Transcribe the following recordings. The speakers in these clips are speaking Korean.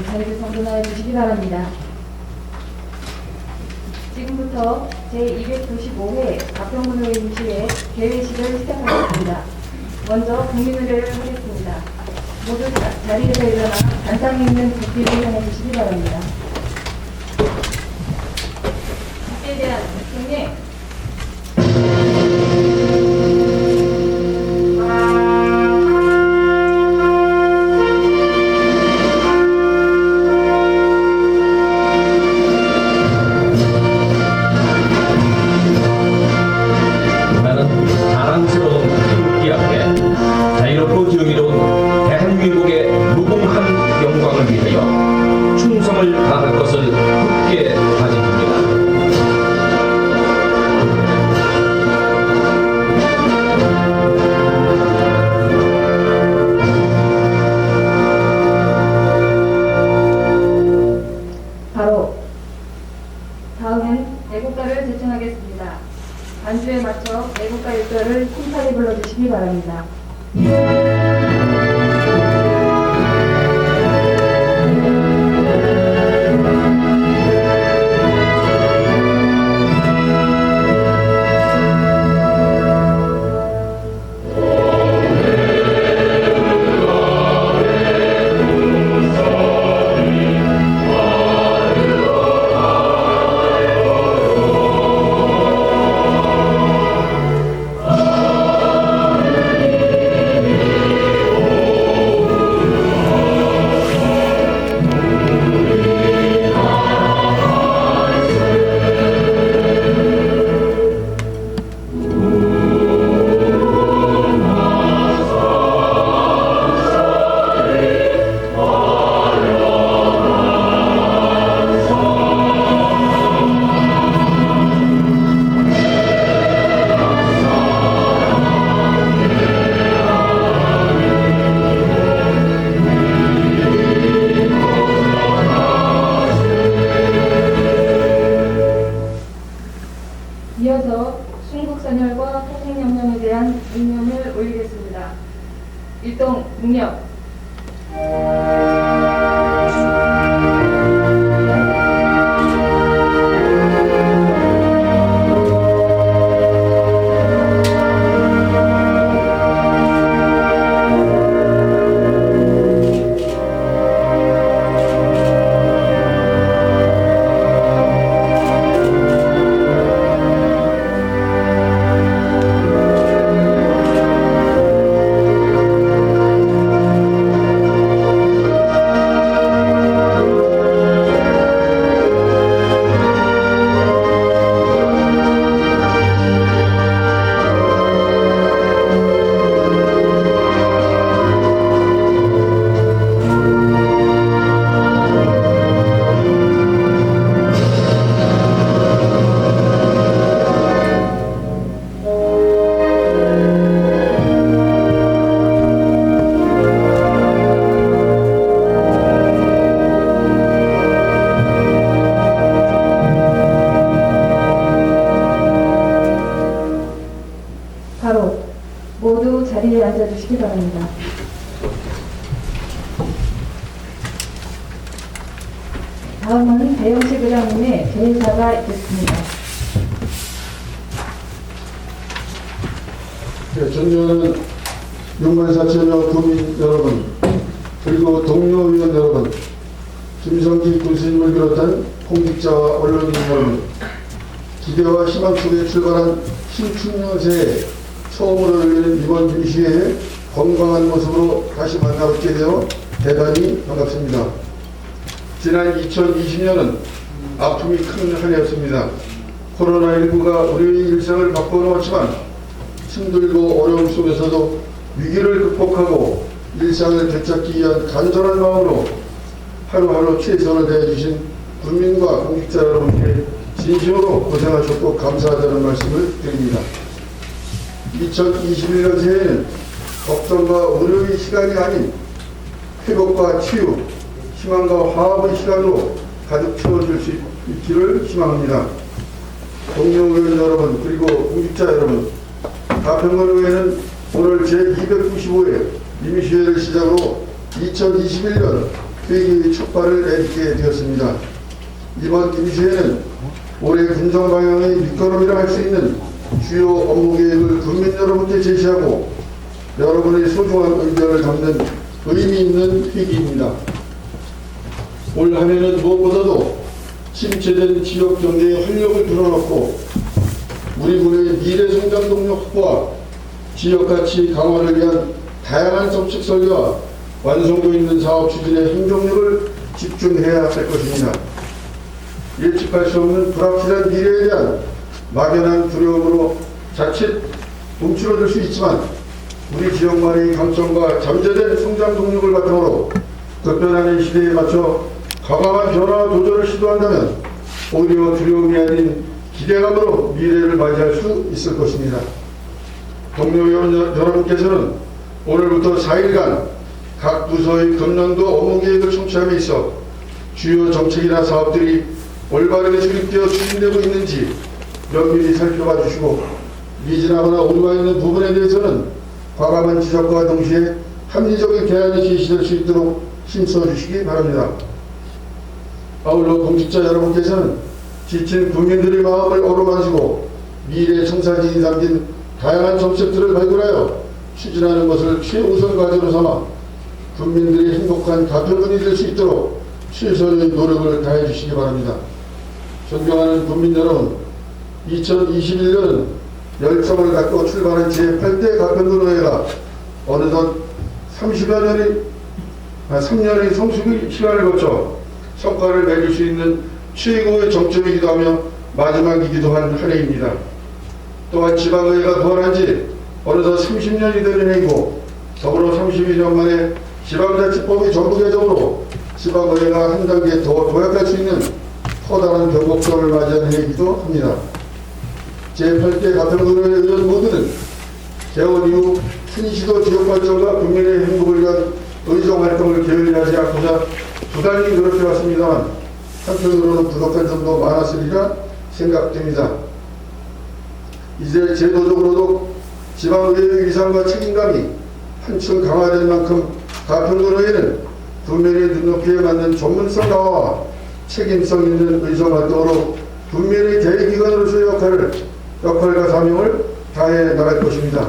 자리를 선분하여 주시기 바랍니다. 지금부터 제295회 가평군의회 임시회 개회식을 시작하겠습니다. 먼저 국민의례를 하겠습니다. 모두 자리에서 일어나 단상에 있는 국기를 향해 주시기 바랍니다. 국기에 대한 경례. 애국가를 제청하겠습니다. 반주에 맞춰 애국가 1절을 힘차게 불러주시기 바랍니다. 이어서 순국선열과 태생영령에 대한 묵념을 올리겠습니다. 일동 묵념. 바로 모두 자리에 앉아주시기 바랍니다. 다음은 배영식 의장님의 제사가 있겠습니다. 네, 존경하는 6만 4천여 국민 여러분, 그리고 동료 의원 여러분, 김성기 군수님을 비롯한 공직자와 언론인 여러분, 기대와 희망 속에 출발한 신춘년 새해 처음으로 열리는 이번 임시회에 건강한 모습으로 다시 만나뵙게 되어 대단히 반갑습니다. 지난 2020년은 아픔이 큰 한 해였습니다. 코로나19가 우리의 일상을 바꿔놓았지만 힘들고 어려움 속에서도 위기를 극복하고 일상을 되찾기 위한 간절한 마음으로 하루하루 최선을 다해주신 국민과 공직자 여러분께 진심으로 고생하셨고 감사하다는 말씀을 드립니다. 2021년 새해에는 걱정과 우려의 시간이 아닌 회복과 치유, 희망과 화합의 시간으로 가득 채워줄 수 있기를 희망합니다. 동료 의원 여러분, 그리고 공직자 여러분, 가평군의회는 오늘 제295회 임시회를 시작으로 2021년 회기의 첫 발을 내딛게 되었습니다. 이번 임시회는 올해 군정 방향의 밑거름이라 할 수 있는 주요 업무 계획을 국민 여러분께 제시하고 여러분의 소중한 의견을 담는 의미 있는 회기입니다. 올 한해는 무엇보다도 침체된 지역 경제의 활력을 불어넣고 우리 군의 미래 성장 동력 확보와 지역 가치 강화를 위한 다양한 정책 설계와 완성도 있는 사업 추진의 행동력을 집중해야 할 것입니다. 예측할 수 없는 불확실한 미래에 대한 막연한 두려움으로 자칫 움츠러들 수 있지만 우리 지역만의 강점과 잠재된 성장 동력을 바탕으로 급변하는 시대에 맞춰 과감한 변화와 도전을 시도한다면 오히려 두려움이 아닌 기대감으로 미래를 맞이할 수 있을 것입니다. 동료 여러분께서는 오늘부터 4일간 각 부서의 금년도 업무 계획을 청취함에 있어 주요 정책이나 사업들이 올바르게 수립되어 추진되고 있는지 면밀히 살펴봐 주시고 미진하거나 오류가 있는 부분에 대해서는 과감한 지적과 동시에 합리적인 개안이 제시될 수 있도록 힘써 주시기 바랍니다. 아울러 공직자 여러분께서는 지친 국민들의 마음을 어루만지고 미래 청사진이 담긴 다양한 정책들을 발굴하여 추진하는 것을 최우선 과제로 삼아 국민들의 행복한 가평군이 될 수 있도록 최선의 노력을 다해 주시기 바랍니다. 존경하는 국민 여러분, 2021년은 열정을 갖고 출발한 제8대 가평군의회가 어느덧 3년의 성숙의 시간을 거쳐 성과를 맺을 수 있는 최고의 정점이기도 하며 마지막이기도 한 해입니다. 또한 지방의회가 부활한 지 어느덧 30년이 되는 해이고 더불어 32년 만에 지방자치법의 정부 개정으로 지방의회가 한 단계 더 도약할 수 있는 커다란 변곡점을 맞이하는 해이기도 합니다. 제8대 가평군의회 의원 모두는 개원 이후 순시도 지역 발전과 국민의 행복을 위한 의정활동을 게을리하지 않고자 부단히 노력해왔습니다만 한편으로는 부족한 점도 많았으리라 생각됩니다. 이제 제도적으로도 지방의회의 위상과 책임감이 한층 강화된 만큼 가평군의회는 국민의 눈높이에 맞는 전문성 강화와 책임성 있는 의정활동으로 국민의 대의기관으로서의 역할과 사명을 다해 나갈 것입니다.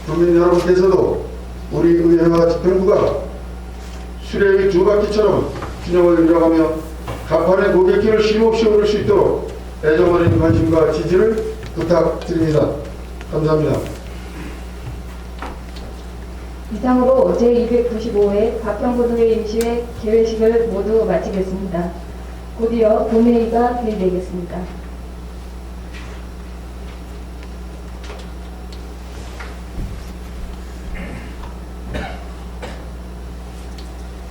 국민 여러분께서도 우리 의회와 집행부가 수레의 두 바퀴처럼 균형을 이뤄가며 가판의 고갯길을 쉼없이 오를 수 있도록 애정어린 관심과 지지를 부탁드립니다. 감사합니다. 이상으로 제295회 가평군의회 임시회 개회식을 모두 마치겠습니다. 곧이어 본회의가 개의되겠습니다.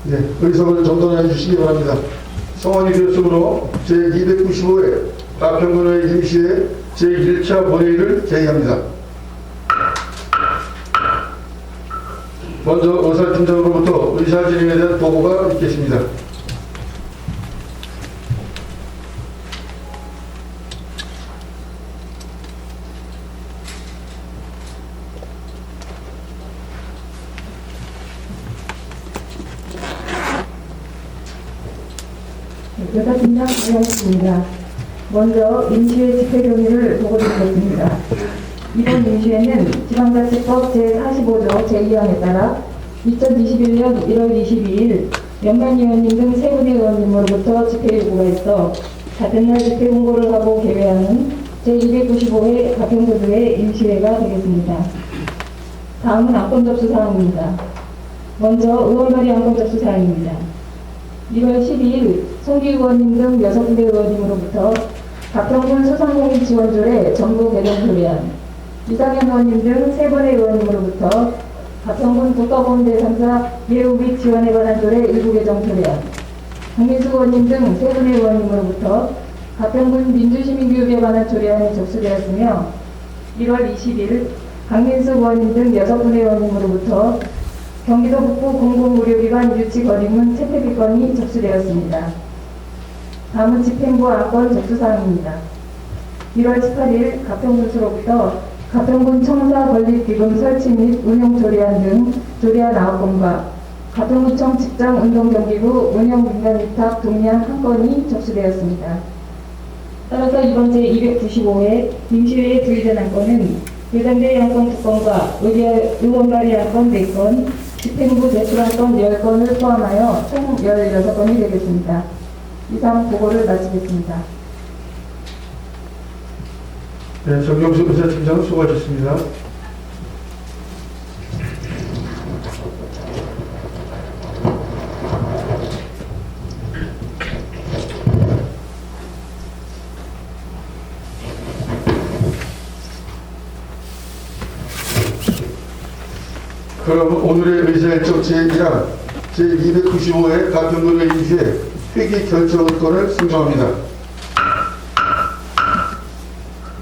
네, 의석을 정돈해 주시기 바랍니다. 성원이 되었으므로 제295회 가평군의회 임시회 제1차 본회의를 개의합니다. 먼저 의사팀장으로부터 의사진행에 대한 보고가 있겠습니다. 의사팀장 발언했습니다. 먼저 임시회 집회경위를 보고드리겠습니다. 이번 임시회는 지방자치법 제45조 제2항에 따라 2021년 1월 22일 연관위원님 등 세 분의 의원님으로부터 집회 요구가 있어 같은 날 집회 공고를 하고 개회하는 제295회 가평군의회 임시회가 되겠습니다. 다음은 안건 접수 사항입니다. 먼저 의원발의 안건 접수 사항입니다. 1월 12일 송기 의원님 등 6분의 의원님으로부터 가평군 소상공인 지원조례 정부 개정 조례안, 이상현 의원님 등 3분의 의원님으로부터 가평군 국가보험 대상자 예우 및 지원에 관한 조례 일부 개정 조례안, 강민수 의원님 등 3분의 의원님으로부터 가평군 민주시민교육에 관한 조례안이 접수되었으며 1월 20일 강민수 의원님 등 6분의 의원님으로부터 경기도 북부 공공의료기관 유치 건의문 채택 건이 접수되었습니다. 다음은 집행부 안건 접수사항입니다. 1월 18일 가평군수로부터 가평군 청사 건립기금 설치 및 운용 조례안 등 조례안 9건과 가평구청 직장운동경기부 운영민간위탁 동의안 한 건이 접수되었습니다. 따라서 이번 제295회 임시회에 부의된 안건은 예정된 안건 2건과 의원 발의 안건 4건, 집행부 제출 안건 10건을 포함하여 총 16건이 되겠습니다. 이상 보고를 마치겠습니다. 네, 정경수 의사팀장 수고하셨습니다. 그럼 오늘의 의사일정 제1랑 제295회 가평군의 임시회 회기 결정권을 승정합니다.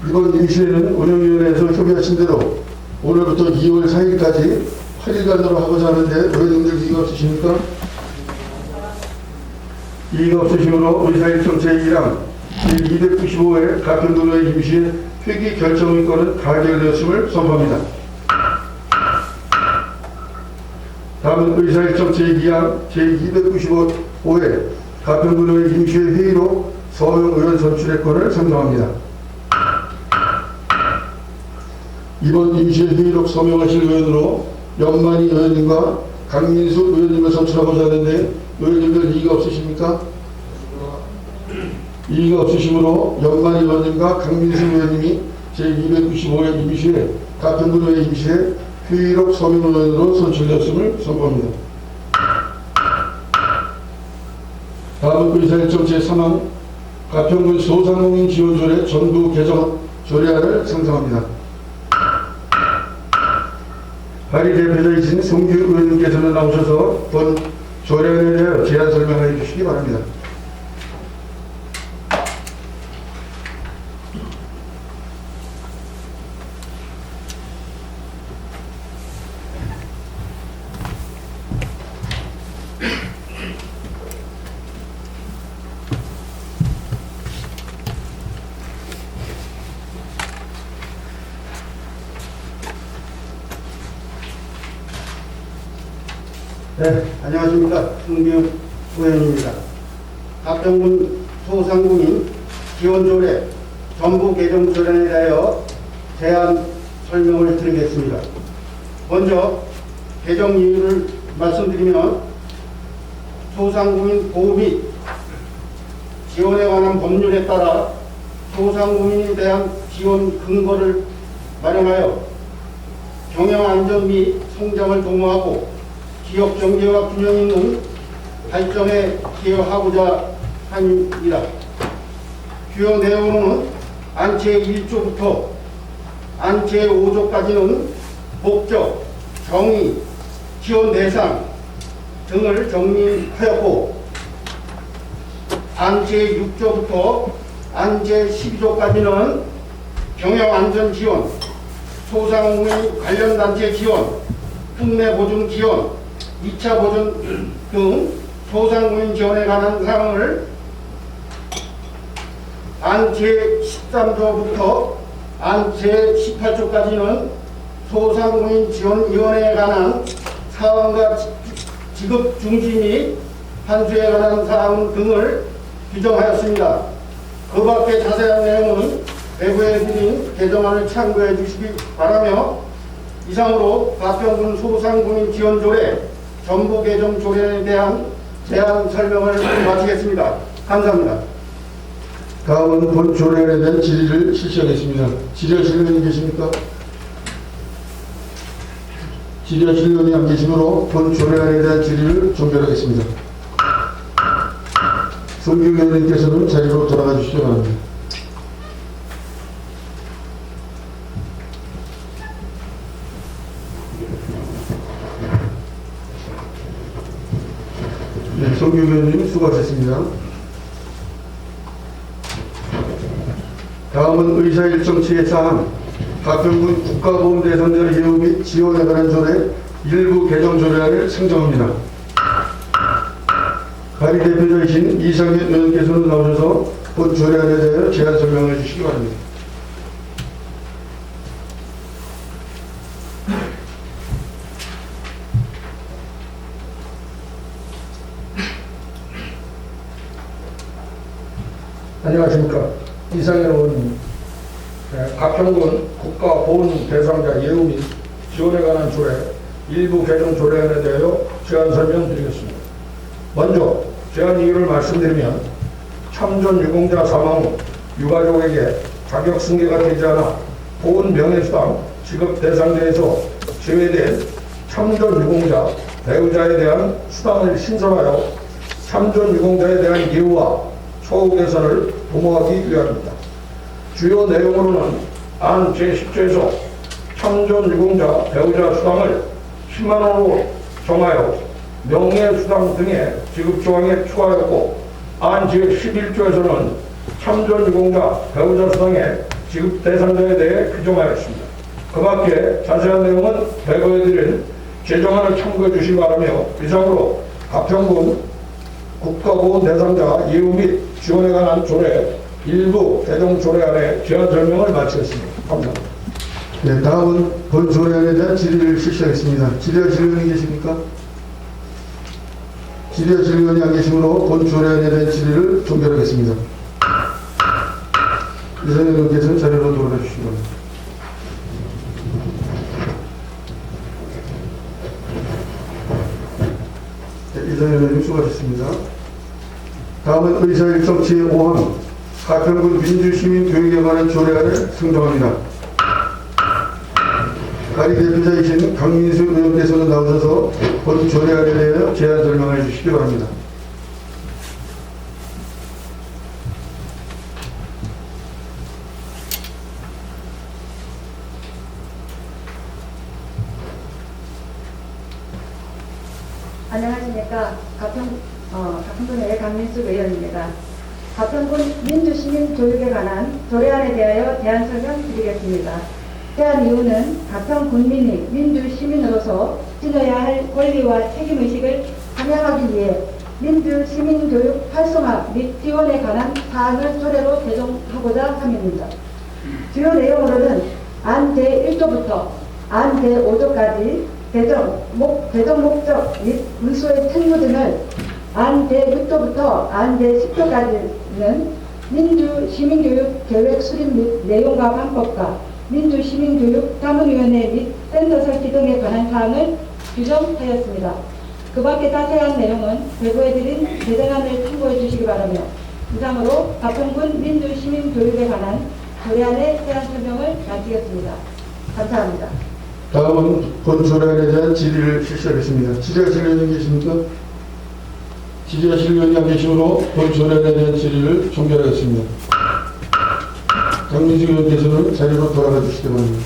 이번 임시회는 운영위원회에서 협의하신 대로 오늘부터 2월 4일까지 8일간으로 하고자 하는데 의원님들 이의가 없으십니까? 이의가 없으시므로 의사일정 제2랑 제295회 가평군의 임시회 회기 결정권은 가결되었음을 선포합니다. 다음은 의사일정 제2항 제295회 가평군의 임시회 회의로 서영 의원 선출의 건을 상정합니다. 이번 임시회 회의록 서명하실 의원으로 연만희 의원님과 강민수 의원님을 선출하고자 하는데 의원님들 이의가 없으십니까? 이의가 없으시므로 연만희 의원님과 강민수 의원님이 제295회 임시회 가평군의 임시회 회의록 서명 의원으로 선출되었음을 선포합니다. 다음은 의사일정 제3항 가평군 소상공인 지원조례 전부 개정 조례안을 상정합니다. 발의 대표자이신 송규 의원님께서는 나오셔서 본 조례안에 대하여 제안 설명해 주시기 바랍니다. 네, 안녕하십니까. 송규 의원입니다. 가평군 소상공인 지원조례 전부 개정 조례에 대하여 제안 설명을 드리겠습니다. 먼저 개정 이유를 말씀드리면 소상공인 보호 및 지원에 관한 법률에 따라 소상공인에 대한 지원 근거를 마련하여 경영 안전 및 성장을 도모하고 지역 경제와 균형 있는 발전에 기여하고자 합니다. 주요 내용은 안채 1조부터 안채 5조까지는 목적, 정의, 지원 대상 등을 정리하였고 안채 6조부터 안채 12조까지는 경영 안전 지원, 소상공인 관련 단체 지원, 특례 보증 지원, 2차 보전 등 소상공인 지원에 관한 사항을 안채 13조부터 안채 18조까지는 소상공인 지원위원회에 관한 사항과 지급 중지 및 환수에 관한 사항 등을 규정하였습니다. 그 밖에 자세한 내용은 외부에 드린 개정안을 참고해 주시기 바라며 이상으로 가평군 소상공인 지원조례 전부 개정 조례에 대한 제안 설명을 마치겠습니다. 감사합니다. 다음은 본 조례안에 대한 질의를 실시하겠습니다. 질의하실 의원이 계십니까? 질의하실 의원이 안 계시므로 본 조례안에 대한 질의를 종결하겠습니다. 송규 의원님께서는 자리로 돌아가 주시기 바랍니다. 네, 송규 의원님 수고하셨습니다. 다음은 의사일정 제4항 가평군 국가보험 대상자 예우 및 지원에 관한 조례 일부 개정 조례안을 상정합니다. 발의 대표자이신 이상현 의원께서는 나오셔서 본 조례안에 대하여 제안 설명해 주시기 바랍니다. 안녕하십니까. 이상현 의원님. 가평군 국가보훈 대상자 예우 및 지원에 관한 조례 일부 개정 조례안에 대하여 제안 설명드리겠습니다. 먼저 제안 이유를 말씀드리면 참전 유공자 사망 후 유가족에게 자격 승계가 되지 않아 보훈 명예수당 지급 대상자에서 제외된 참전 유공자 배우자에 대한 수당을 신설하여 참전 유공자에 대한 예우와 처우 개선을 도모하기 위함입니다. 주요 내용으로는 안 제10조에서 참전 유공자 배우자 수당을 10만 원으로 정하여 명예수당 등의 지급 조항에 추가하였고, 안 제11조에서는 참전 유공자 배우자 수당의 지급 대상자에 대해 규정하였습니다. 그 밖에 자세한 내용은 배거해 드린 제정안을 참고해 주시기 바라며, 이상으로 가평군 국가보훈 대상자 예우 및 지원에 관한 조례 일부 개정 조례안의 제안 설명을 마치겠습니다. 감사합니다. 네, 다음은 본 조례안에 대한 질의를 실시하겠습니다. 질의하실 의원이 계십니까? 질의하실 의원이 안 계시므로 본 조례안에 대한 질의를 종결하겠습니다. 이상현 의원께서는 자리로 돌아가 주시기 바랍니다. 네, 이상현 의원님 수고하셨습니다. 다음은 의사일정 제5항 가평군 민주시민교육에 관한 조례안을 승정합니다. 가리 대표자이신 강민수 의원께서는 나오셔서 본 조례안에 대해 제안 설명해 주시기 바랍니다. 안녕하십니까. 가평군의 강민수 의원입니다. 가평군 민주시민교육에 관한 조례안에 대하여 제안 설명드리겠습니다. 제안 이유는 가평 군민이 민주시민으로서 지녀야 할 권리와 책임의식을 함양하기 위해 민주시민교육 활성화 및 지원에 관한 사항을 조례로 제정하고자 함입니다. 주요 내용으로는 안 제1조부터 안 제5조까지 개정 목적 및 문서의 책무 등을 안 제6조부터 안 제10조까지는 민주시민교육 계획 수립 및 내용과 방법과 민주시민교육 자문위원회 및 센터 설치 등에 관한 사항을 규정하였습니다. 그 밖에 자세한 내용은 배부해드린 제정안을 참고해 주시기 바라며, 이상으로 가평군 민주시민교육에 관한 조례안의 제안 설명을 마치겠습니다. 감사합니다. 다음은 본 조례안에 대한 질의를 실시하겠습니다. 질의하실 의원이 계십니까? 질의하실 의원이 안 계시므로 본 조례안에 대한 질의를 종결하겠습니다. 강민수 의원께서는 자리로 돌아가 주시기 바랍니다.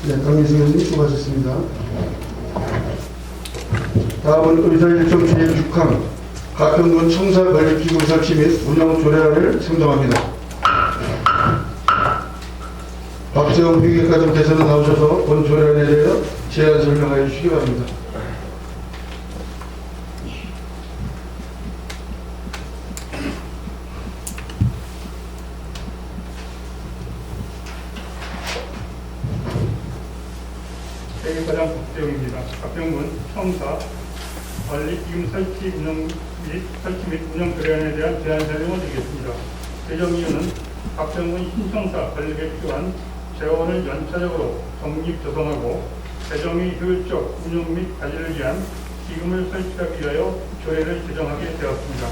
네, 강민수 의원님 수고하셨습니다. 다음은 의사일정 제6항 가평군 청사관리기구 설치 및 운영 조례안을 승정합니다. 박재홍 회계과장께서는 나오셔서 본 조례안에 대해 제안 설명하여 주시기 바랍니다. 회계과장 박재용입니다. 가평군 청사 관리기금 설치 및 운영 조례안에 대한 제안 설명을 드리겠습니다. 제정 이유는 가평군 신청사 관리에 필요한 재원을 연차적으로 적립 조성하고 재정의 효율적 운영 및 관리를 위한 기금을 설치하기 위하여 조례를 제정하게 되었습니다.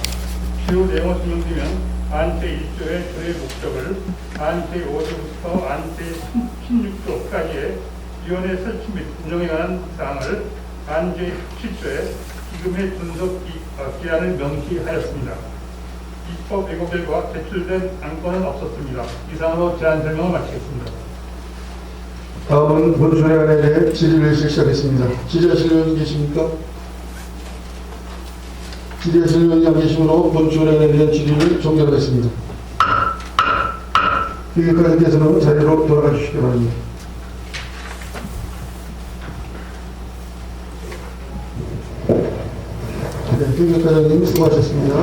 주요 내용을 설명드리면 안 제1조의 조례 목적을 안 제5조부터 안 제16조까지의 위원회 설치 및 운영에 관한 사항을 안 제17조에 기금의 분석 기한을 명시하였습니다. 입법 예고 결과 제출된 안건은 없었습니다. 이상으로 제안 설명을 마치겠습니다. 다음은 본 조례안에 대해 질의를 실시하겠습니다. 질의하실 의원이 계십니까? 질의하실 의원이 안 계시므로 본 조례안에 대한 질의를 종결하겠습니다. 회계과장께서는 자리로 돌아가 주시기 바랍니다. 네, 회계과장님 수고하셨습니다.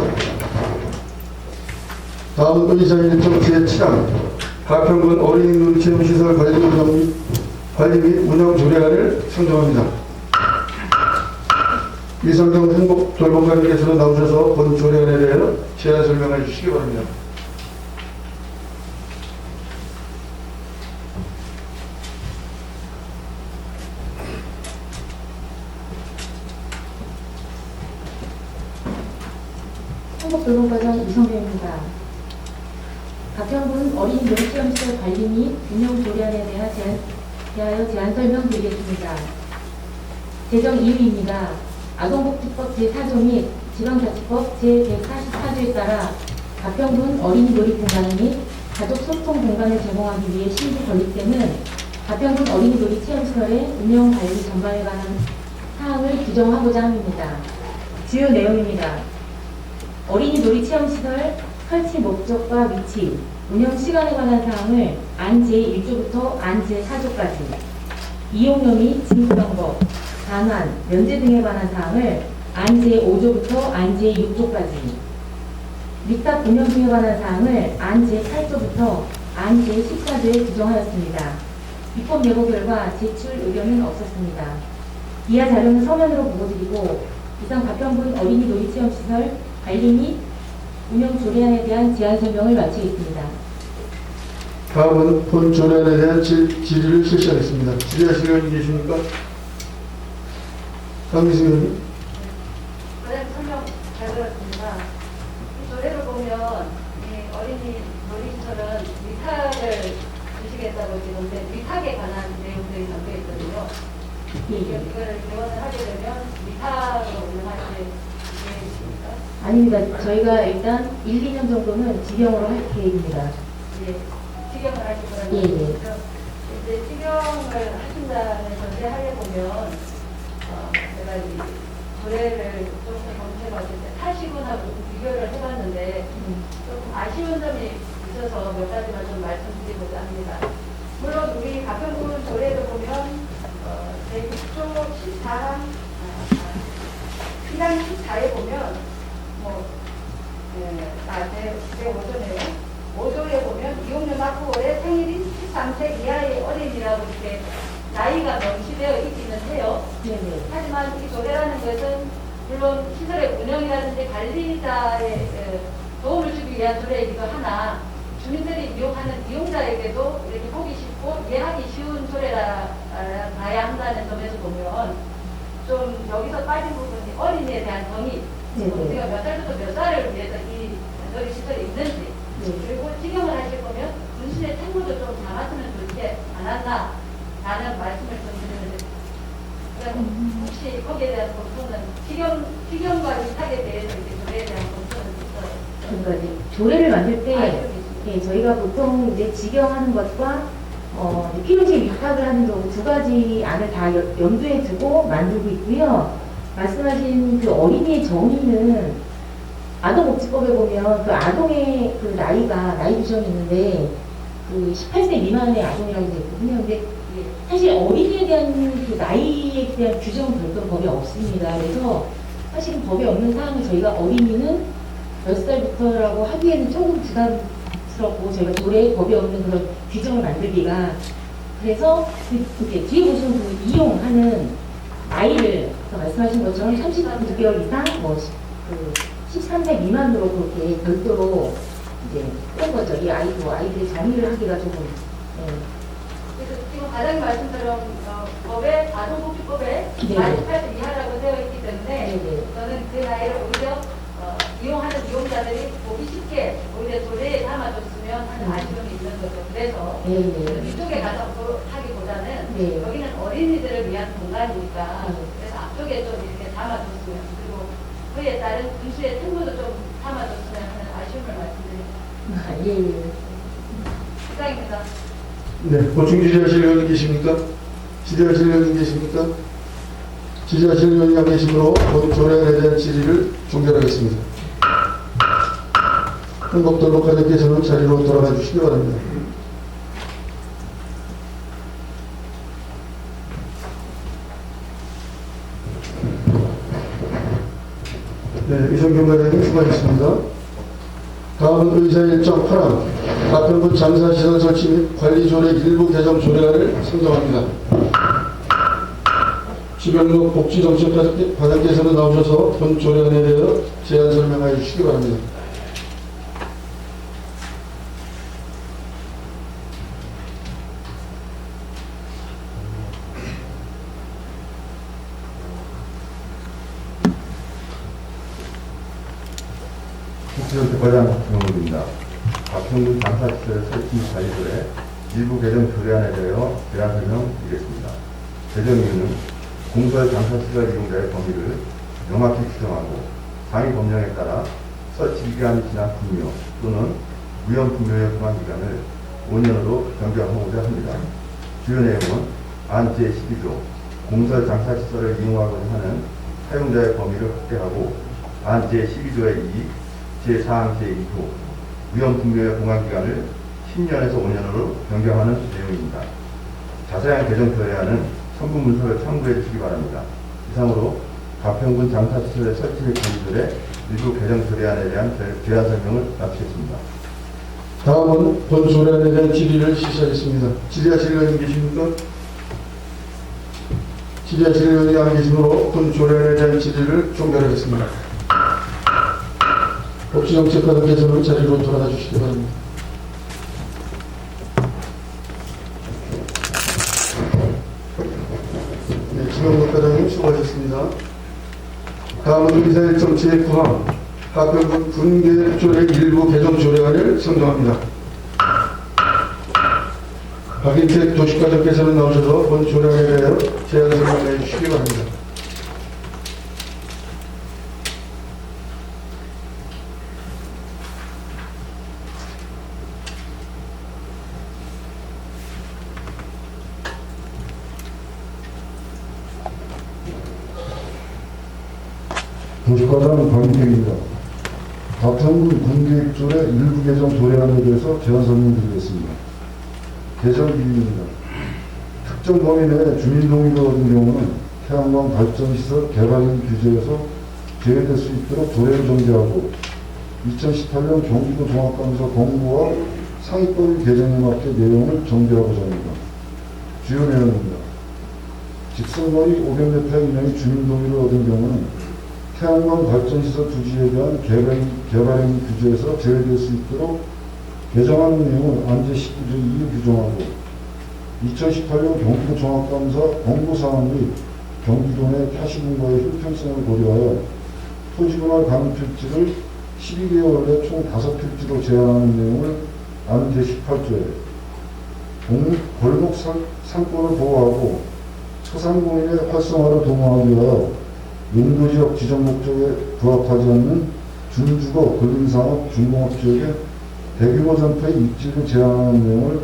다음은 의사일정 제7항 가평군 어린이 놀이체험시설 관리 및 운영 조례안을 선정합니다. 이성경 행복돌봄관님께서는 나오셔서 본 조례안에 대해 제안 설명해 주시기 바랍니다. 한국돌봄과장 이성경입니다. 가평군 어린이 놀이시험시설 관리 및 운영 조례안에 대하여 제안 설명드리겠습니다. 제정 이유입니다. 아동복지법 제4조 및 지방자치법 제144조에 따라 가평군 어린이 놀이공간 및 가족소통 공간을 제공하기 위해 신규 건립되는 가평군 어린이 놀이체험시설의 운영 관리 전반에 관한 사항을 규정하고자 합니다. 주요 내용입니다. 어린이 놀이체험시설 설치 목적과 위치, 운영 시간에 관한 사항을 안 제1조부터 안 제4조까지, 이용료 및 진입 방법, 방안, 면제 등에 관한 사항을 안 제5조부터 안 제6조까지, 위탁 운영 등에 관한 사항을 안 제8조부터 안 제14조에 규정하였습니다. 입법 예고 결과 제출 의견은 없었습니다. 이하 자료는 서면으로 보고드리고 이상 가평군 어린이 놀이체험시설 관리 및 운영 조례안에 대한 제안 설명을 마치겠습니다. 다음은 본 조례안에 대한 질의를 실시하겠습니다. 질의하실 의원이 계십니까? 강미수 의원님. 과장 설명 잘 들었습니다. 이 조례를 보면 이 어린이 놀이시설은 위탁을 주시겠다고 지는데 위탁에 관한 내용들이 담겨 있거든요. 이거를 개원을 하게 되면 위탁으로 운영하실 계획이십니까? 아닙니다. 저희가 일단 1, 2년 정도는 직영으로 할 계획입니다. 예, 직영을 하실 거라고. 예, 예. 이제 직영을 하신다는 전제하에 보면 제가 이 조례를 조금 검토해봤을 때 80원하고 비교를 해봤는데 조금 아쉬운 점이 있어서 몇 가지만 좀 말씀드리고자 합니다. 물론 우리 가평군 조례를 보면 제6조 14랑 1랑 14에 보면 제5조네요. 5조에 보면 이용료 납부월에 생일인 13세 이하의 어린이라고 이렇게 나이가 명시되어 있기는 해요. 네네. 하지만 이 조례라는 것은 물론 시설의 운영이라든지 관리자의 도움을 주기 위한 조례이기도 하나 주민들이 이용하는 이용자에게도 이렇게 보기 쉽고 이해하기 쉬운 조례라 봐야 한다는 점에서 보면 좀 여기서 빠진 부분이 어린이에 대한 정의, 우리가 몇 살부터 몇 살을 위해서 이 놀이시설이 있는지, 그리고 직영을 하실 거면 문신의 책무도 좀 담았으면 좋지 않았나 라는 말씀을 좀 드리는데, 그럼 혹시 거기에 대한 검토는 직영과 위탁에 대해서 이렇게 조례에 대한 검토는 있어요? 그러니까 이제 조례를 만들 때 예, 저희가 보통 이제 직영하는 것과 이제 필요시 위탁을 하는 경우 두 가지 안을 다 염두에 두고 만들고 있고요. 말씀하신 그 어린이의 정의는 아동복지법에 보면 그 아동의 그 나이 규정이 있는데 그 18세 미만의 아동이라고 되어 있거든요. 근데 사실 어린이에 대한 그 나이에 대한 규정은 별도로 법에 없습니다. 그래서 사실은 법에 없는 사항을 저희가 어린이는 몇 살부터라고 하기에는 조금 부담스럽고 저희가 조례에 법에 없는 그런 규정을 만들기가 그래서 이렇게 뒤에 보시면 그 이용하는 나이를 아까 말씀하신 것처럼 36개월 이상 그 13세 미만으로 그렇게 별도로 이제 뺀 거죠. 이 아이들의 정의를 하기가 조금 그래서 지금 과장님 말씀처럼 법에 아동복지법에 네. 만 18세 이하라고 되어 있기 때문에 저는 그 나이를 오히려 이용하는 이용자들이 보기 쉽게 오히려 조례에 담아줬으면 하는 아쉬움이 있는 거죠. 그래서 이쪽에 가서 하기보다는 여기는 어린이들을 위한 공간이니까 그래서 앞쪽에 좀 이렇게 담아줬으면 그리고 그에 따른 군수의 책무도 좀 담아줬으면 하는 아쉬움을 말씀드립니다. 이상입니다. 네, 보충 질의하실 의원이 계십니까? 질의하실 의원이 계십니까? 질의하실 의원이 안 계시므로 본 조례안에 대한 질의를 종결하겠습니다. 행복돌봄과장께서는 자리로 돌아가 주시기 바랍니다. 네, 이성경 과장님 수고하셨습니다. 다음은 의사일정 8항 가평군 장사시설 설치 및 관리조례 일부 개정 조례안을 선정합니다. 주변로 복지정책과장께서는 나오셔서 본 조례안에 대하여 제안 설명하여 주시기 바랍니다. 복지정책과장 박형근입니다. 박형근 장사시설 설치 관리조례 일부 개정 조례안에 대하여 제안 설명드리겠습니다. 개정 이유는 공설 장사시설 이용자의 범위를 명확히 규정하고 상위 법령에 따라 설치 기간이 지난 분묘 또는 무형 분묘의 보관 기간을 5년으로 변경하고자 합니다. 주요 내용은 안 제12조 공설 장사시설을 이용하고자 하는 사용자의 범위를 확대하고 안 제12조의 2 제4항 제2조 무형 분묘의 보관 기간을 10년에서 5년으로 변경하는 내용입니다. 자세한 개정 조례안은 첨부 문서를 참고해 주시기 바랍니다. 이상으로 가평군 장사시설의 설치 및 관리조례 일부 개정 조례안에 대한 제안 설명을 마치겠습니다. 다음은 본 조례안에 대한 질의를 실시하겠습니다. 질의하실 의원님 계십니까? 질의하실 의원이 안 계시므로 본 조례안에 대한 질의를 종결하겠습니다. 복지정책과장께서는 자리로 돌아가 주시기 바랍니다. 네, 지명국 과장님 수고하셨습니다. 다음은 의사일정 제9항 가평군 군계조례 일부 개정 조례안을 선정합니다. 박인택 도시과장께서는 나오셔서 본 조례안에 대하여 제안 설명해 주시기 바랍니다. 도시과장 박인택입니다. 가평군 군계획조례 일부 개정 조례안에 대해서 제안 설명드리겠습니다. 개정 비율입니다. 특정 범위 내 주민동의를 얻은 경우는 태양광 발전시설 개발인 규제에서 제외될 수 있도록 조례를 정비하고 2018년 경기도 종합감사 공고와 상위법 개정에 맞게 내용을 정비하고자 합니다. 주요 내용입니다. 직선거리 500m 이내의 주민동의를 얻은 경우는 태양광 발전시설 부지에 대한 개발행 규제에서 제외될 수 있도록 개정하는 내용을 안제 19조 2에 규정하고 2018년 경기도 종합감사 공고사항 및 경기도 내 타시군과의 형평성을 고려하여 토지분할 가능 필지를 12개월 내 총 5필지로 제한하는 내용을 안제 18조에 골목 상권을 보호하고 소상공인의 활성화를 도모하기 위하여 용도지역 지정 목적에 부합하지 않는 준주거, 근린산업, 중공업 지역의 대규모 점포의 입지를 제한하는 내용을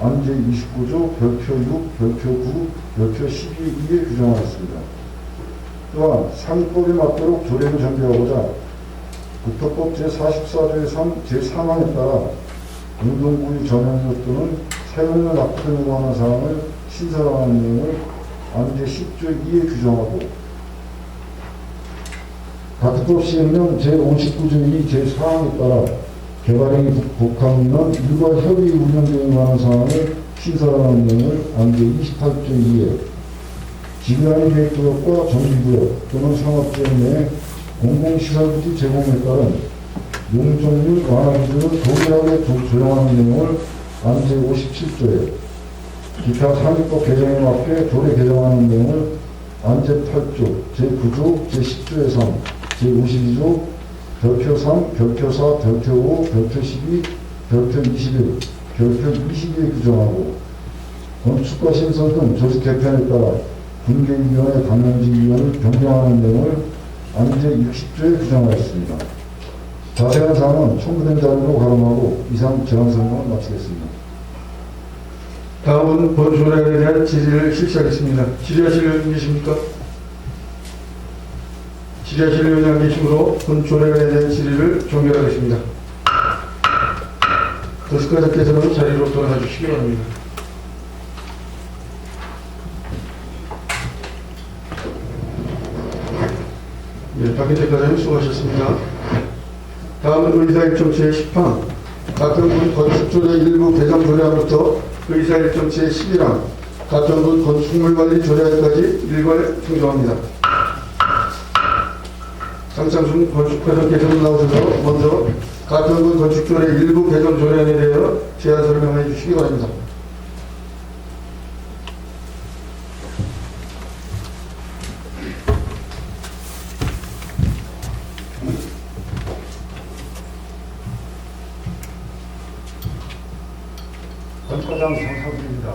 안제 29조 별표 6, 별표 9, 별표 12에 규정하였습니다. 또한 상위법에 맞도록 조례를 정비하고자 국토법 제44조의 3, 제3항에 따라 운동구역 전용역 또는 사용료 납부 등에 관한 사항을 신설하는 내용을 안제 10조 2에 규정하고 가특법 시행령 제59조 2 제4항에 따라 개발행위 복합이나 일괄 협의 운영 등에 관한 사항을 신설하는 내용을 안제 28조 2에 지구단위 계획구역과 정비구역 또는 상업지역 내 공공시설부지 제공에 따른 용적률 완화 기준을 동일하게 조정하는 내용을 안제 57조에 기타 상위법 개정에 맞게 조례 개정하는 내용을 안제 8조, 제9조, 제10조의 3, 제52조, 별표 3, 별표 4, 별표 5, 별표 12, 별표 21, 별표 22에 규정하고 건축과 신설 등 조직 개편에 따라 군계위원회 당연직위원을 변경하는 내용을 안제 60조에 규정하였습니다. 자세한 사항은 첨부된 자료로 가름하고 이상 제안 설명을 마치겠습니다. 다음은 본 조례안에 대한 질의를 실시하겠습니다. 질의하실 의원님 계십니까? 질의하실 의원이 안 계시므로 본 조례안에 대한 질의를 종결하겠습니다. 도시과장께서는 자리로 돌아가 주시기 바랍니다. 예, 박인택 과장님 수고하셨습니다. 다음은 의사일정 제10항 가평군 건축조례 일부 개정 조례안부터 의사일정 제11항 가평군 건축물관리조례까지 일괄 충정합니다. 장창순 건축회장 개정 나오셔서 먼저 가평군 건축조례 일부 개정 조례안에 대하여 제안 설명해 주시기 바랍니다. 건축과장 장사부입니다.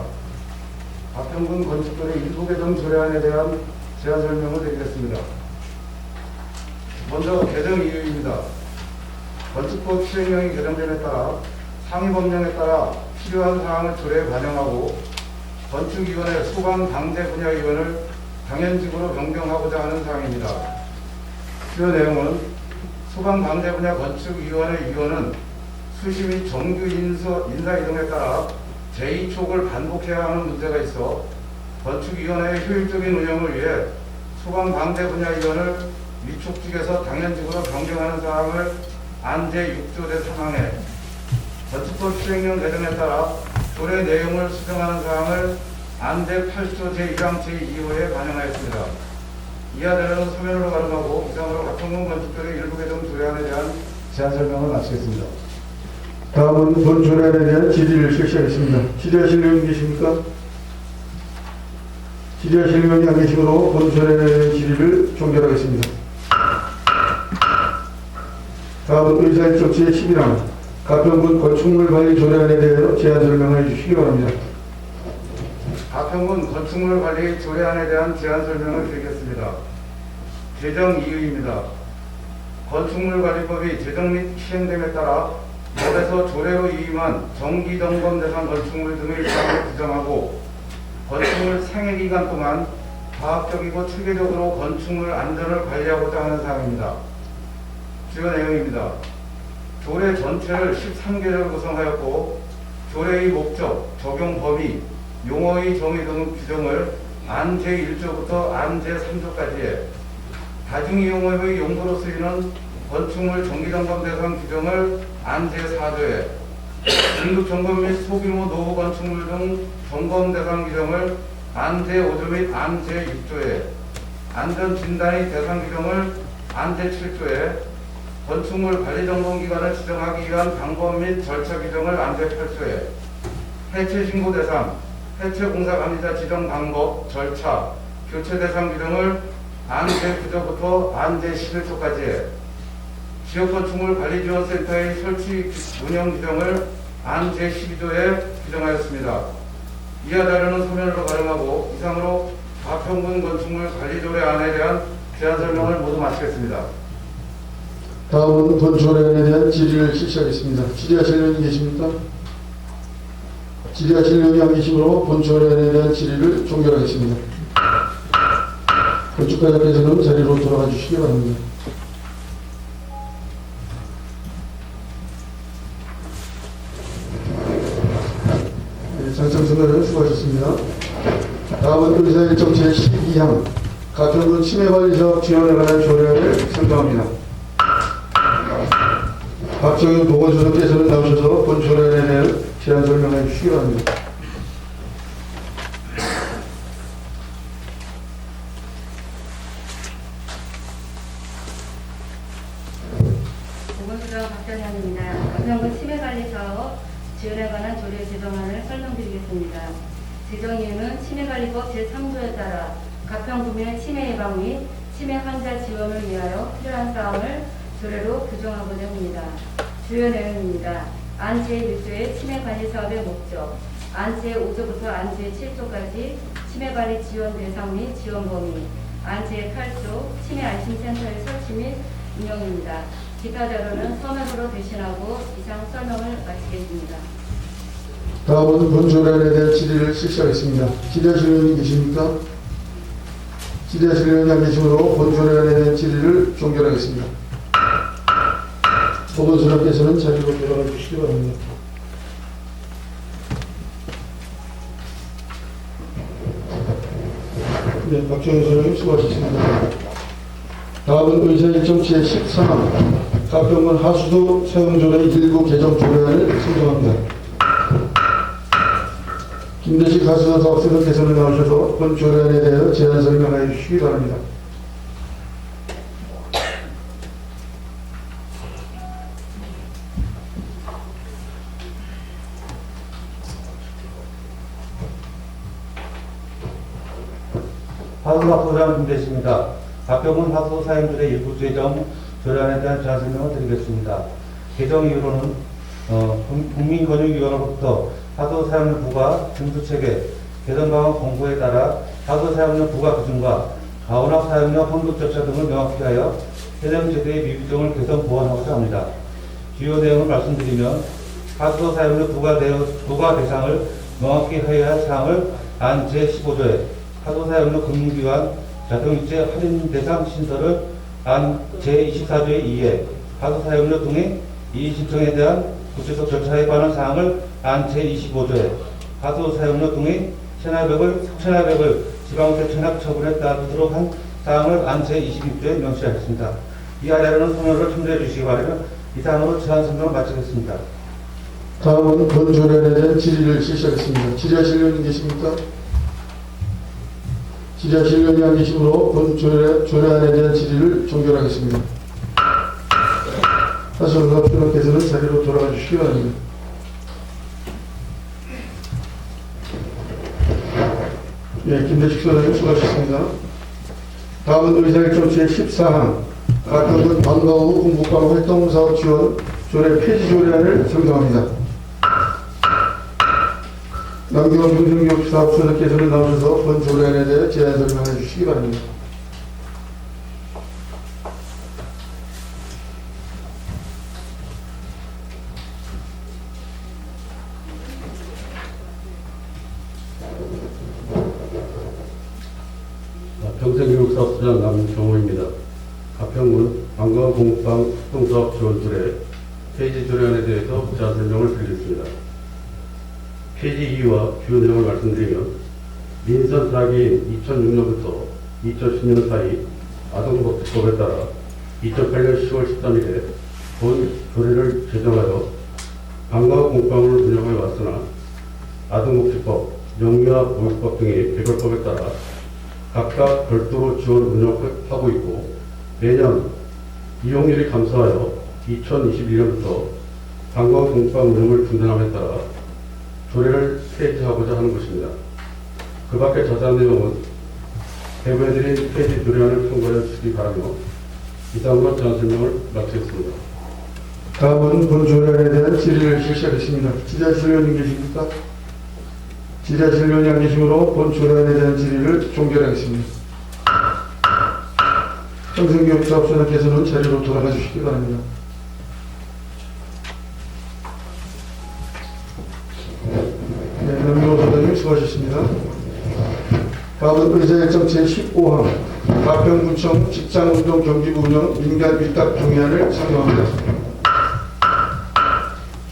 가평군 건축조례 일부 개정 조례안에 대한 제안 설명을 드리겠습니다. 먼저 개정 이유입니다. 건축법 시행령이 개정됨에 따라 상위법령에 따라 필요한 사항을 조례에 반영하고 건축위원회 소방방재분야위원을 당연직으로 변경하고자 하는 사항입니다. 주요 내용은 소방방재분야 건축위원회 위원은 수시 및 정규 인사 이동에 따라 제2촉을 반복해야 하는 문제가 있어 건축위원회의 효율적인 운영을 위해 소방방재분야위원을 위촉직에서 당연직으로 변경하는 사항을 안 제6조 제3항에 건축법 시행령 개정에 따라 조례 내용을 수정하는 사항을 안 제8조 제1항 제2호에 반영하였습니다. 이하 대로는 서면으로 발음하고 이상으로 가평군 건축조례 일부 개정 조례안에 대한 제안 설명을 마치겠습니다. 다음은 본 조례안에 대한 질의를 실시하겠습니다. 질의하실 의원이 계십니까? 질의하실 의원이 안 계시므로 본 조례안에 대한 질의를 종결하겠습니다. 다음은 의사일정 제11항 가평군 건축물관리조례안에 대하여 제안 설명해 주시기 바랍니다. 가평군 건축물관리 조례안에 대한 제안 설명을 드리겠습니다. 제정 이유입니다. 건축물관리법이 제정 및 시행됨에 따라 법에서 조례로 이임한 정기점검 대상 건축물 등의 사항을 규정하고 건축물 생애기간 동안 과학적이고 체계적으로 건축물 안전을 관리하고자 하는 사항입니다. 주요 내용입니다. 조례 전체를 13개를 구성하였고 조례의 목적, 적용 범위, 용어의 정의 등 규정을 안 제1조부터 안 제3조까지에 다중이용의 용도로 쓰이는 건축물 정기점검 대상 규정을 안 제4조에 긴급점검 및 소규모 노후 건축물 등 점검 대상 규정을 안 제5조 및 안 제6조에 안전진단의 대상 규정을 안 제7조에 건축물 관리점검기관을 지정하기 위한 방법 및 절차 규정을 안 제8조에 해체신고 대상, 해체공사관리자 지정 방법, 절차, 교체 대상 규정을 안 제9조부터 안 제11조까지에 지역건축물관리지원센터의 설치 운영 규정을 안 제12조에 규정하였습니다. 이하 자료는 서면으로 발행하고 이상으로 가평군 건축물관리조례안에 대한 제안 설명을 모두 마치겠습니다. 다음은 본 조례안에 대한 질의를 실시하겠습니다. 질의하실 의원이 계십니까? 질의하실 의원이 안 계시므로 본 조례안에 대한 질의를 종결하겠습니다. 건축가장께서는 자리로 돌아가 주시기 바랍니다. 네, 장창선거를 수고하셨습니다. 다음은 의사일정 제12항 가평군 치매관리사업 지원에 관한 조례안을 선정합니다. 박정현 보건소장께서는 나오셔서 본 조례안에 대한 제안 설명해 주시기 바랍니다. 보건소장 박정현입니다. 가평군 치매관리사업 지원에 관한 조례 제정안을 설명드리겠습니다. 제정 이유는 치매관리법 제3조에 따라 가평군민의 치매 예방 및 치매 환자 지원을 위하여 필요한 사항을 조례로 규정하고자 합니다. 주요 내용입니다. 안 제1조의 치매관리사업의 목적, 안 제5조부터 안 제7조까지 치매관리 지원 대상 및 지원 범위, 안 제8조 치매안심센터의 설치 및 운영입니다. 기타 자료는 서면으로 대신하고 이상 설명을 마치겠습니다. 다음은 본 조례안에 대한 질의를 실시하겠습니다. 질의하실 의원이 계십니까? 질의하실 의원이 안 계시므로 본 조례안에 대한 질의를 종결하겠습니다. 보건소장께서는 자리로 돌아가 주시기 바랍니다. 네, 박정현 소장님 수고하셨습니다. 다음은 의사일정 제13항 가평군 하수도 세움조례 일부 개정 조례안을 선정합니다. 김대식 하수사업소장께서는 나오셔서 본 조례안에 대하여 제안 설명해 주시기 바랍니다. 하수사업소장 김대식입니다. 박병훈 하수 사용률의 일부 제정 조례안에 대한 제안 설명을 드리겠습니다. 개정 이유로는 국민권익위원회로부터 하수 사용률 부과 증수체계 개선 방안 공고에 따라 하수 사용률 부과 기준과 가온학 사용률 환급 절차 등을 명확히 하여 해당 제도의 미비점을 개선 보완하고자 합니다. 주요 내용을 말씀드리면 하수 사용률 부과 대상을 명확히 하여야 할 사항을 안 제15조에 하수 사용률 금융기관 자동이체 할인 대상 신설을 안 제24조에 2에 하수 사용료 등의 이의 신청에 대한 구체적 절차에 관한 사항을 안 제25조에 하수 사용료 등의 체납액을 지방세 체납 처분에 따르도록 한 사항을 안 제26조에 명시하겠습니다. 이 아래로는 선호를 참조해 주시기 바라며 이상으로 제안 설명을 마치겠습니다. 다음은 본 조례안에 대한 질의를 실시하겠습니다. 질의하실 의원님 계십니까? 질의하실 의원이 안 계시므로 본 조례안에 대한 질의를 종결하겠습니다. 하수사업소장께서는 자리로 돌아가 주시기 바랍니다. 예, 김대식 소장님 수고하셨습니다. 다음은 의사일정 제14항 가평군 방과후 공부과 활동사업 지원 조례 폐지 조례안을 상정합니다. 남경원 중증교육사업소장께서는 나오셔서 본 조례안에 대해 제안 설명해 주시기 바랍니다. 평생교육사업소장 남경호입니다. 가평군 방과후 공부방 활동사업 지원 조례 폐지 조례안에 대해서 제안 설명을 드리겠습니다. 폐지 이유와 주요 내용을 말씀드리면 민선 사기인 2006년부터 2010년 사이 아동복지법에 따라 2008년 10월 13일에 본 조례를 제정하여 방과후 공부방을 운영해 왔으나 아동복지법, 영유아 보육법 등의 개별법에 따라 각각 별도로 지원을 운영하고 있고 매년 이용률이 감소하여 2021년부터 방과후 공부방 운영을 중단함에 따라 조례를 폐지하고자 하는 것입니다. 그 밖에 자세한 내용은 배부해드린 폐지 조례안을 통과해 주시기 바라며 이상으로 제안 설명을 마치겠습니다. 다음은 본 조례안에 대한 질의를 실시하겠습니다. 질의하실 의원님 계십니까? 질의하실 의원이 안 계시므로 본 조례안에 대한 질의를 종결하겠습니다. 평생교육사업소장께서는 자리로 돌아가 주시기 바랍니다. 네, 남경호 소장님 수고하셨습니다. 다음은 의사일정 제15항 가평군청 직장운동 경기부 운영 민간 위탁 동의안을 상정합니다.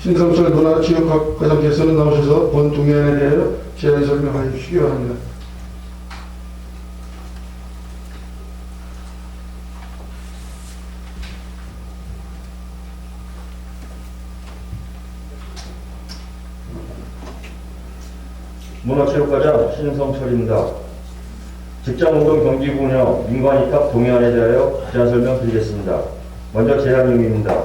신성철 문화체육과장께서는 나오셔서 본 동의안에 대하여 제안 설명해 주시기 바랍니다. 문화체육과장 신성철입니다. 직장운동 경기부 운영 민관위탁 동의안에 대하여 제안 설명드리겠습니다. 먼저 제안 의미입니다.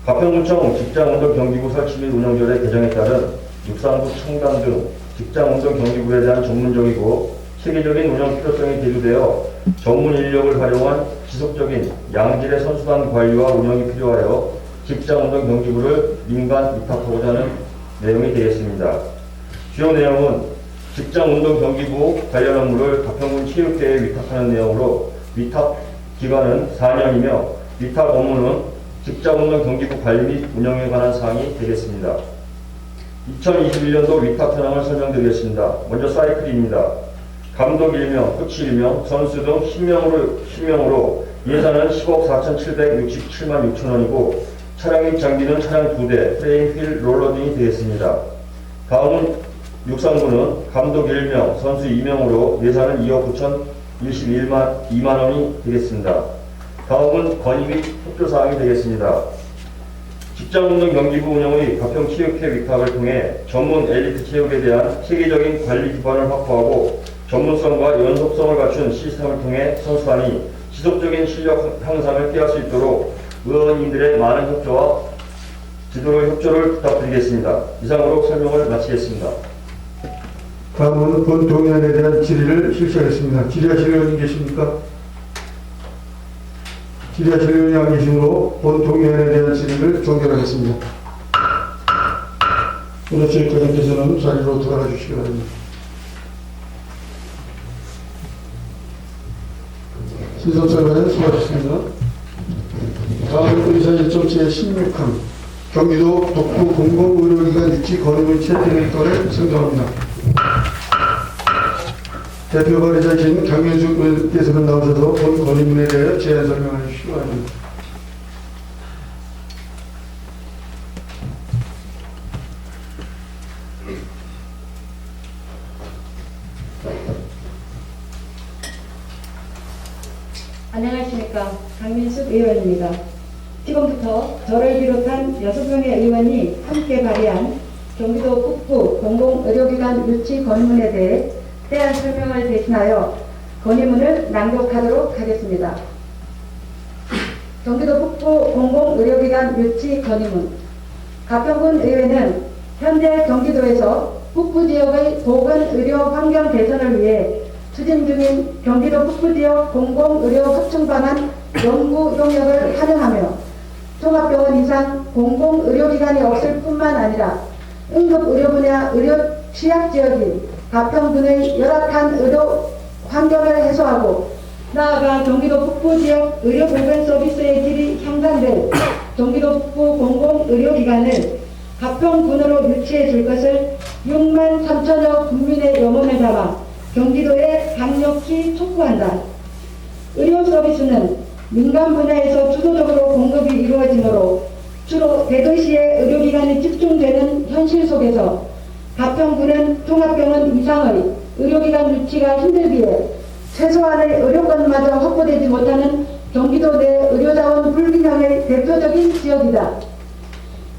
가평군청 직장운동 경기부 설치 및 운영조례 개정에 따른 육상부, 청단 등 직장운동 경기부에 대한 전문적이고 체계적인 운영 필요성이 대두되어 전문 인력을 활용한 지속적인 양질의 선수단 관리와 운영이 필요하여 직장운동 경기부를 민간 위탁하고자 하는 내용이 되겠습니다. 주요 내용은 직장운동 경기부 관련 업무를 가평군 체육대에 위탁하는 내용으로 위탁 기간은 4년이며 위탁 업무는 직장운동 경기부 관리 및 운영에 관한 사항이 되겠습니다. 2021년도 위탁 현황을 설명드리겠습니다. 먼저 사이클입니다. 감독 1명, 코치 1명, 선수 등 10명으로 예산은 10억 4,767만 6천 원이고 차량 및 장비는 차량 2대, 프레임, 휠, 롤러 등이 되겠습니다. 다음은 육상부는 감독 1명, 선수 2명으로 예산은 2억 9,021만 원이 되겠습니다. 다음은 건의 및 협조사항이 되겠습니다. 직장운동 경기부 운영의 가평 체육회 위탁을 통해 전문 엘리트 체육에 대한 체계적인 관리 기반을 확보하고 전문성과 연속성을 갖춘 시스템을 통해 선수단이 지속적인 실력 향상을 꾀할 수 있도록 의원님들의 많은 협조를 부탁드리겠습니다. 이상으로 설명을 마치겠습니다. 다음은 본 동의안에 대한 질의를 실시하겠습니다. 질의하실 의원님 계십니까? 질의하실 의원이 안 계시므로 본 동의안에 대한 질의를 종결하겠습니다. 문화체육관님께서는 자리로 들어가 주시기 바랍니다. 신선설관님 수고하셨습니다. 다음 의사 일정 제16항 경기도 독부 공공의료기관 유치 건의문 채택의 건을 선정합니다. 대표 발의자이신 강현숙 의원께서는 나오셔서 본 건의문에 대해 제안 설명해 주시기 바랍니다. 안녕하십니까. 강민숙 의원입니다. 지금부터 저를 비롯한 6명의 의원이 함께 발의한 경기도 북부 공공의료기관 유치 건의문에 대해 대한 설명을 대신하여 건의문을 낭독하도록 하겠습니다. 경기도 북부 공공의료기관 유치 건의문. 가평군 의회는 현재 경기도에서 북부 지역의 보건의료 환경 개선을 위해 추진 중인 경기도 북부지역 공공의료 확충 방안 연구 용역을 활용하며 종합병원 이상 공공의료기관이 없을 뿐만 아니라 응급의료 분야 의료 취약지역인 가평군의 열악한 의료 환경을 해소하고 나아가 경기도 북부지역 의료보건 서비스의 질이 향상될 경기도 북부 공공의료기관을 가평군으로 유치해 줄 것을 6만 3천여 국민의 염원을 담아 경기도에 강력히 촉구한다. 의료 서비스는 민간 분야에서 주도적으로 공급이 이루어지므로 주로 대도시의 의료기관이 집중되는 현실 속에서 가평군은 종합병원 이상의 의료기관 유치가 힘들기에 최소한의 의료권마저 확보되지 못하는 경기도 내 의료자원 불균형의 대표적인 지역이다.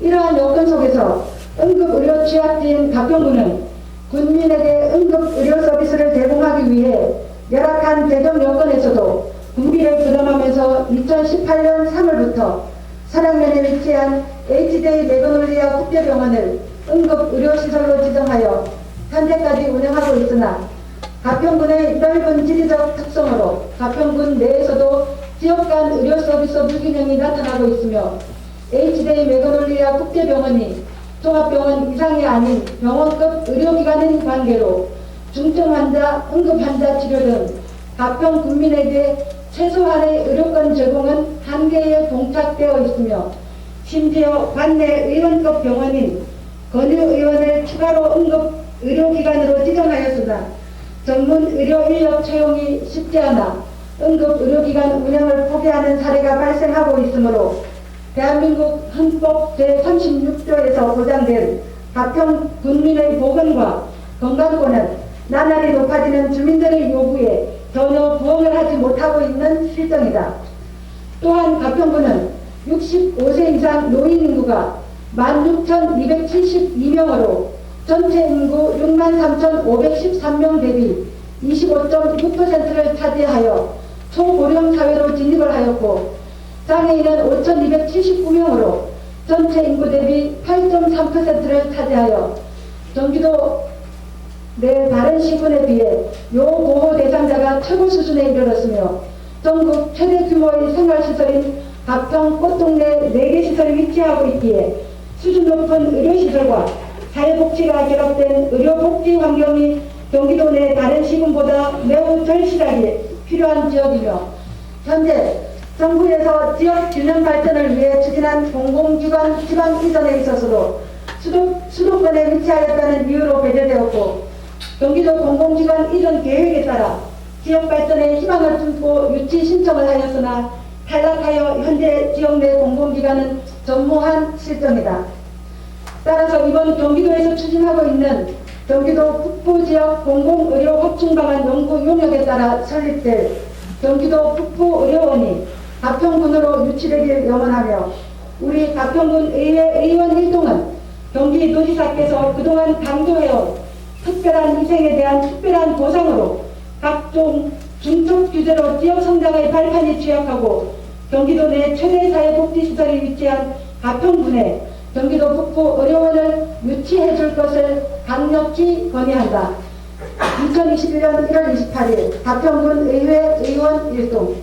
이러한 여건 속에서 응급의료 취약지인 가평군은 군민에게 응급의료 서비스를 제공하기 위해 열악한 재정 여건에서도 군비를 부담하면서 2018년 3월부터 산악면에 위치한 HJ 메가놀리아 국제병원을 응급의료시설로 지정하여 현재까지 운영하고 있으나 가평군의 넓은 지리적 특성으로 가평군 내에서도 지역 간 의료 서비스 불균형이 나타나고 있으며 HJ 메가놀리아 국제병원이 종합병원 이상이 아닌 병원급 의료기관인 관계로 중증 환자, 응급 환자 치료 등 가평 국민에게 최소한의 의료권 제공은 한계에 동착되어 있으며 심지어 관내 의원급 병원인 건의의원을 추가로 응급 의료기관으로 지정하였으나 전문 의료 인력 채용이 쉽지 않아 응급 의료기관 운영을 포기하는 사례가 발생하고 있으므로 대한민국 헌법 제36조에서 보장된 가평 군민의 보건과 건강권은 나날이 높아지는 주민들의 요구에 전혀 부응을 하지 못하고 있는 실정이다. 또한 가평군은 65세 이상 노인 인구가 16,272명으로 전체 인구 63,513명 대비 25.6%를 차지하여 초고령 사회로 진입을 하였고 장애인은 5,279명으로 전체 인구 대비 8.3%를 차지하여 경기도 내 다른 시군에 비해 요보호 대상자가 최고 수준에 이르렀으며 전국 최대 규모의 생활시설인 가평 꽃동네 4개 시설이 위치하고 있기에 수준 높은 의료시설과 사회복지가 결합된 의료복지 환경이 경기도 내 다른 시군보다 매우 절실하게 필요한 지역이며 현재 정부에서 지역 균형 발전을 위해 추진한 공공기관 지방 이전에 있어서도 수도권에 위치하였다는 이유로 배제되었고 경기도 공공기관 이전 계획에 따라 지역 발전에 희망을 품고 유치 신청을 하였으나 탈락하여 현재 지역 내 공공기관은 전무한 실정이다. 따라서 이번 경기도에서 추진하고 있는 경기도 북부지역 공공의료 확충방안 연구 용역에 따라 설립될 경기도 북부의료원이 가평군으로 유치되길 염원하며 우리 가평군 의회 의원 일동은 경기도지사께서 그동안 강조해온 특별한 희생에 대한 특별한 보상으로 각종 중첩 규제로 지역 성장의 발판이 취약하고 경기도 내 최대 사회복지시설이 위치한 가평군에 경기도 북부 의료원을 유치해 줄 것을 강력히 건의한다. 2021년 1월 28일 가평군 의회 의원 일동.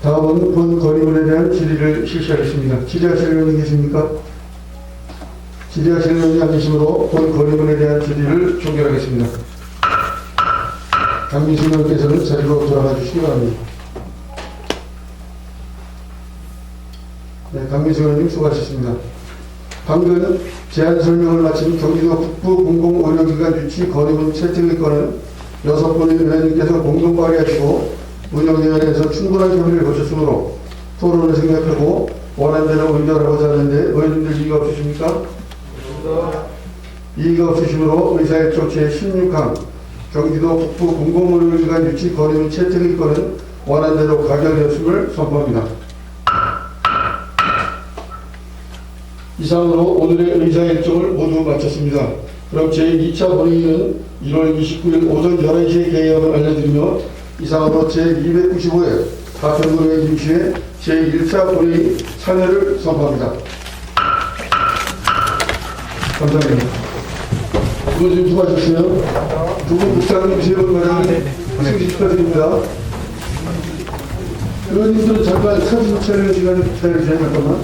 다음은 본 건의문에 대한 질의를 실시하겠습니다. 질의하실 의원이 계십니까? 질의하실 의원이 안 계시므로 본 건의문에 대한 질의를 종결하겠습니다. 강민수 의원께서는 자리로 돌아가 주시기 바랍니다. 네, 강민수 의원님 수고하셨습니다. 방금 제안 설명을 마친 경기도 북부 공공의료기관 유치 건의문 채택의 건은 6분의 의원님께서 공동 발의하시고 운영위원회에서 충분한 협의를 거쳤으므로 토론을 생각하고 원안대로 의결하고자 하는데 의원님들 이의가 없으십니까? 이의가 없으시므로 의사일조 제16항 경기도 북부 공공의료기관 유치 건의문 채택의 건은 원안대로 가결되었음을 선포합니다. 이상으로 오늘의 의사일정을 모두 마쳤습니다. 그럼 제2차 본회의는 1월 29일 오전 11시에 개의함을 알려드리며 이상으로 제295회 가평군의 임시회 제1차 본회의 참여를 선포합니다. 감사합니다. 의원님 수고하셨어요. 두 분 국장님, 세분 과장님 승진 축하드립니다. 의원님들 잠깐 사진 촬영 시간을 기다려주세요. 잠깐만.